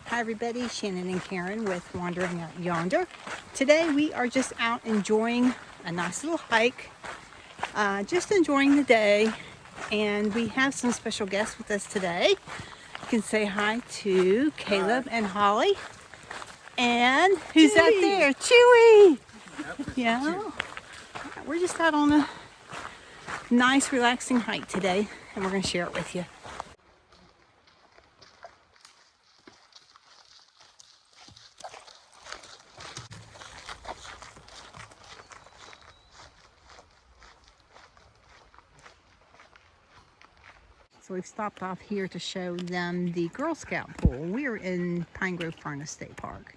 Hi everybody, Shannon and Karen with Wandering at Yonder. Today we are just out enjoying a nice little hike, just enjoying the day, and we have some special guests with us today. You can say hi to Caleb and Holly. And who's that there? Chewy! Yeah. We're just out on a nice relaxing hike today, and we're going to share it with you. So we've stopped off here to show them the Girl Scout pool. We're in Pine Grove Furnace State Park.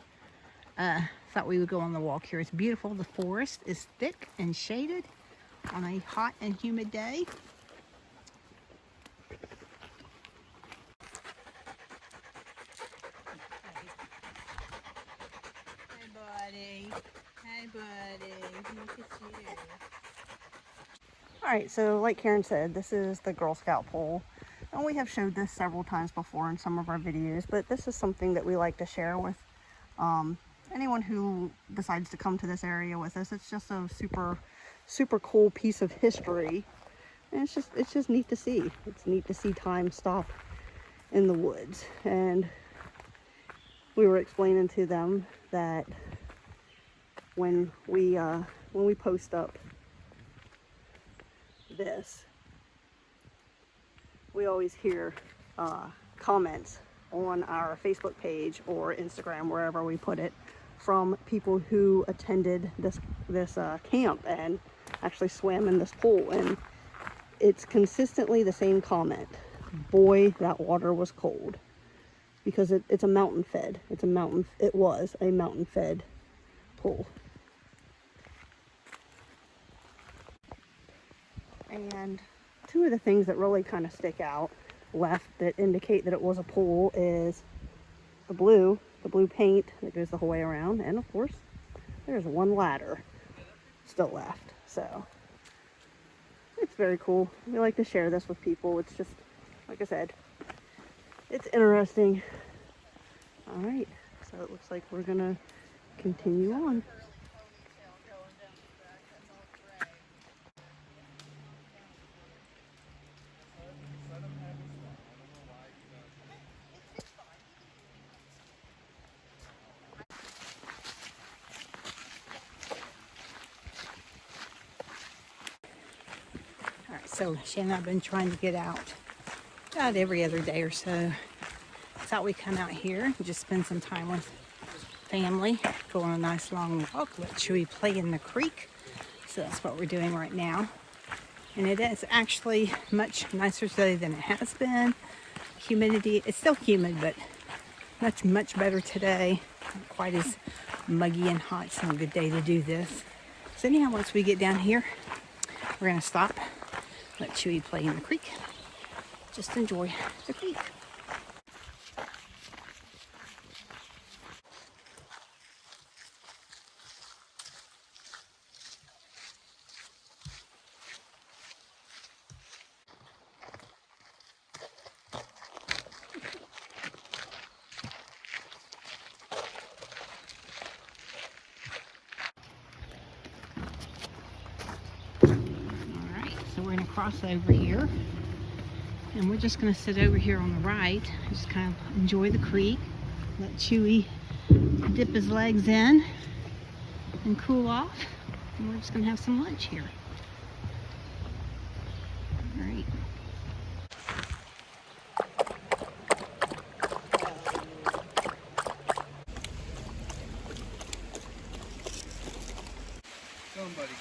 Thought we would go on the walk here. It's beautiful. The forest is thick and shaded on a hot and humid day. Hey buddy. Hey buddy. Look at you. Alright, so like Karen said, this is the Girl Scout pool. And we have showed this several times before in some of our videos, but this is something that we like to share with anyone who decides to come to this area with us. It's just a super cool piece of history, and it's just neat to see. It's neat to see time stop in the woods. And we were explaining to them that when we post up this, we always hear comments on our Facebook page or Instagram, wherever we put it, from people who attended this camp and actually swam in this pool, and it's consistently the same comment: boy, that water was cold. Because it's a mountain fed. It was a mountain fed pool. And two of the things that really kind of stick out left that indicate that it was a pool is the blue paint that goes the whole way around, and of course there's one ladder still left. So it's very cool. We like to share this with people. It's just, like I said, it's interesting. All right, so it looks like we're gonna continue on. So Shannon and I have been trying to get out about every other day or so. Thought we'd come out here and just spend some time with family, go on a nice long walk, let Chewy play in the creek. So that's what we're doing right now. And it is actually much nicer today than it has been. Humidity, it's still humid, but much better today. Not quite as muggy and hot. It's not a good day to do this. So anyhow, once we get down here, we're gonna stop, let Chewy play in the creek. Just enjoy the creek. Alright, so we're gonna cross over here. And we're just going to sit over here on the right, just kind of enjoy the creek, let Chewy dip his legs in and cool off. And we're just going to have some lunch here. All right. Go on, buddy.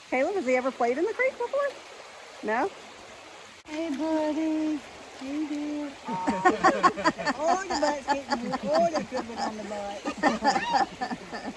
Caleb, has he ever played in the creek before? No? Hey, buddy. Hey, there. Oh, the butt's getting good. Oh, that's good one on the butt.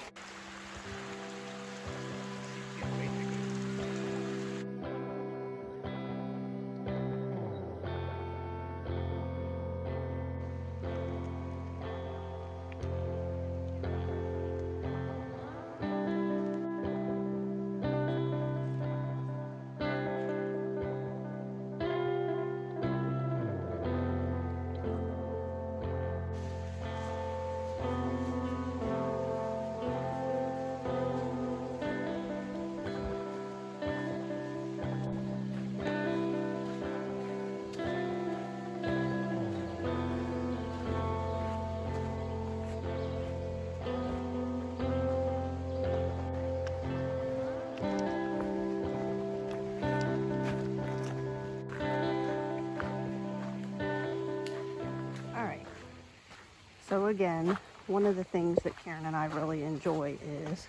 So again, one of the things that Karen and I really enjoy is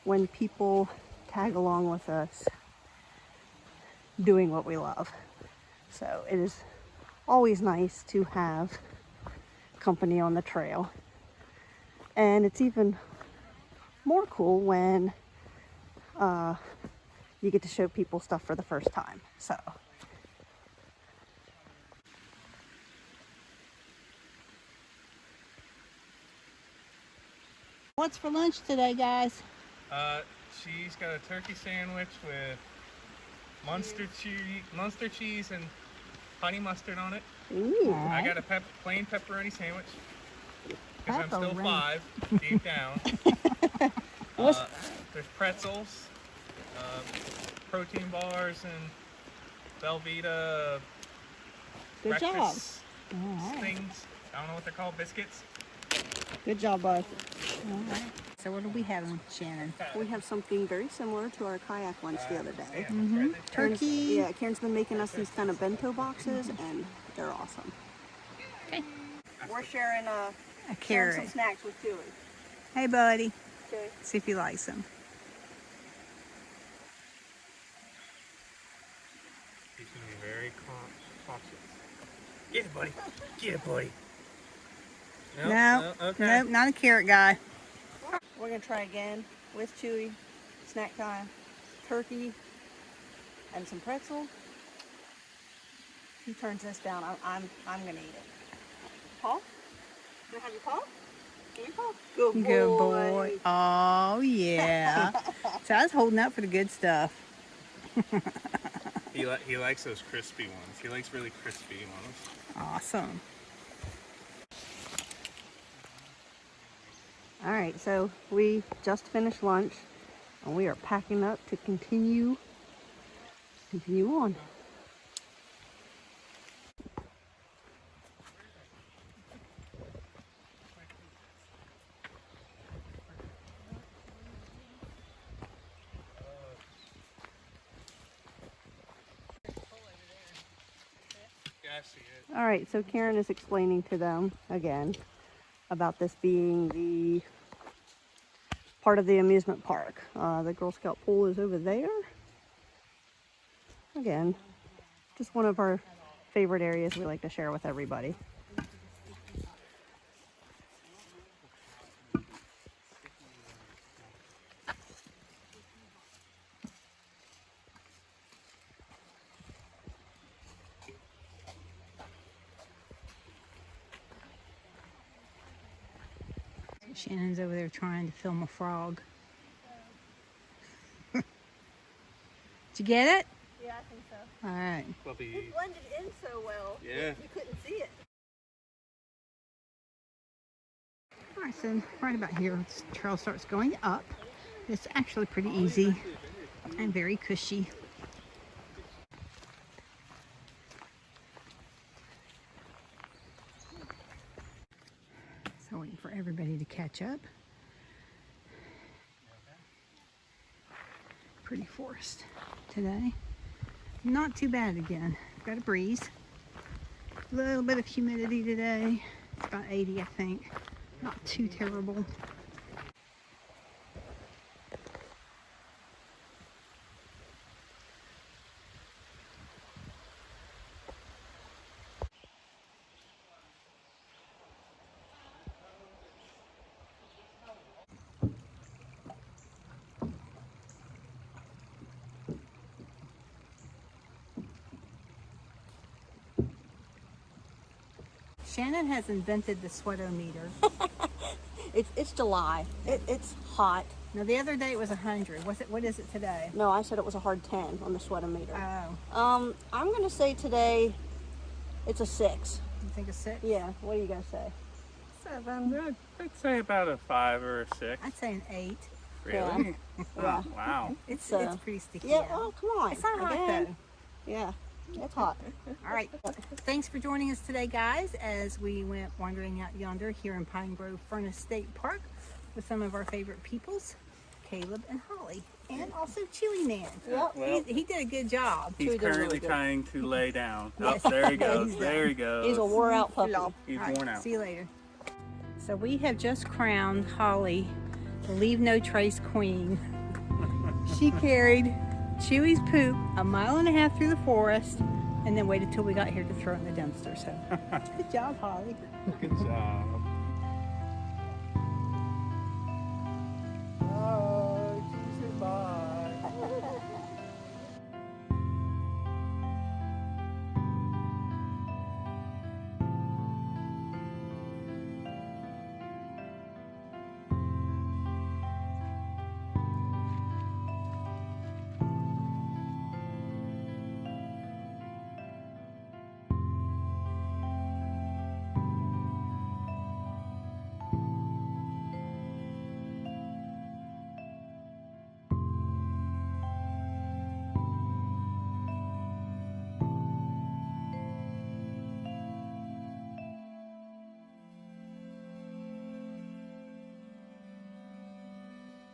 when people tag along with us doing what we love. So it is always nice to have company on the trail. And it's even more cool when you get to show people stuff for the first time. So What's for lunch today, guys? She's got a turkey sandwich with Munster cheese and honey mustard on it. ooh, I got a plain pepperoni sandwich because I'm still Pepperoni. 5 deep down. There's pretzels, protein bars, and Velveeta good job. breakfast All right. things. I don't know what they're called, biscuits. Good job, bud. All right. So what are we having, Shannon? We have something very similar to our kayak lunch the other day. Turkey. Yeah, Karen's been making us these kind of bento boxes, and they're awesome. Okay. We're sharing A some carrot. snacks with Chewy. Hey, buddy. Okay. See if he likes them. He's going to be very cautious. Get it, buddy. Get it, buddy. No, okay. nope, not a carrot guy. We're gonna try again with Chewy. Snack time. Turkey and some pretzel. If he turns this down, I'm gonna eat it. Paul? Can I have your paw? Can you paw? Good boy. Good boy. Oh, yeah. So I was holding up for the good stuff. He likes those crispy ones. He likes really crispy ones. Awesome. All right, so we just finished lunch and we are packing up to continue on. Yeah, I see it. All right, so Karen is explaining to them again about this being the part of the amusement park. The Girl Scout pool is over there. Again, just one of our favorite areas we like to share with everybody. Shannon's over there trying to film a frog. Did you get it? Yeah, I think so. All right. Puppy. It blended in so well. Yeah. You couldn't see it. All right, so right about here, this trail starts going up. It's actually pretty easy and very cushy. So waiting for everybody to catch up. Pretty forest today. Not too bad again. Got a breeze. A little bit of humidity today. It's about 80, I think. Not too terrible. Shannon has invented the sweatometer. It's July. It's hot. Now the other day it was 100. What is it today? No, I said it was a hard 10 on the sweatometer. Oh, I'm gonna say today it's a 6. you think a 6? Yeah, what do you guys say? 7. I'd say about a 5 or a 6. I'd say an 8. Really? Yeah. Wow. It's pretty sticky. Yeah, oh, come on. It's not hot Again. though. Yeah, it's hot. All right. Thanks for joining us today, guys, as we went wandering out yonder here in Pine Grove Furnace State Park with some of our favorite peoples, Caleb and Holly, and also Chewy Man. Yep. Well, He did a good job. he's Chewy did really currently good. trying to lay down. Yes. Oh, there he goes. He's there he goes. He's a wore out puppy. All He's right, worn out. See you later. So we have just crowned Holly the Leave No Trace Queen. She carried Chewy's poop 1.5 miles through the forest and then waited till we got here to throw it in the dumpster. So good job, Holly. Good job.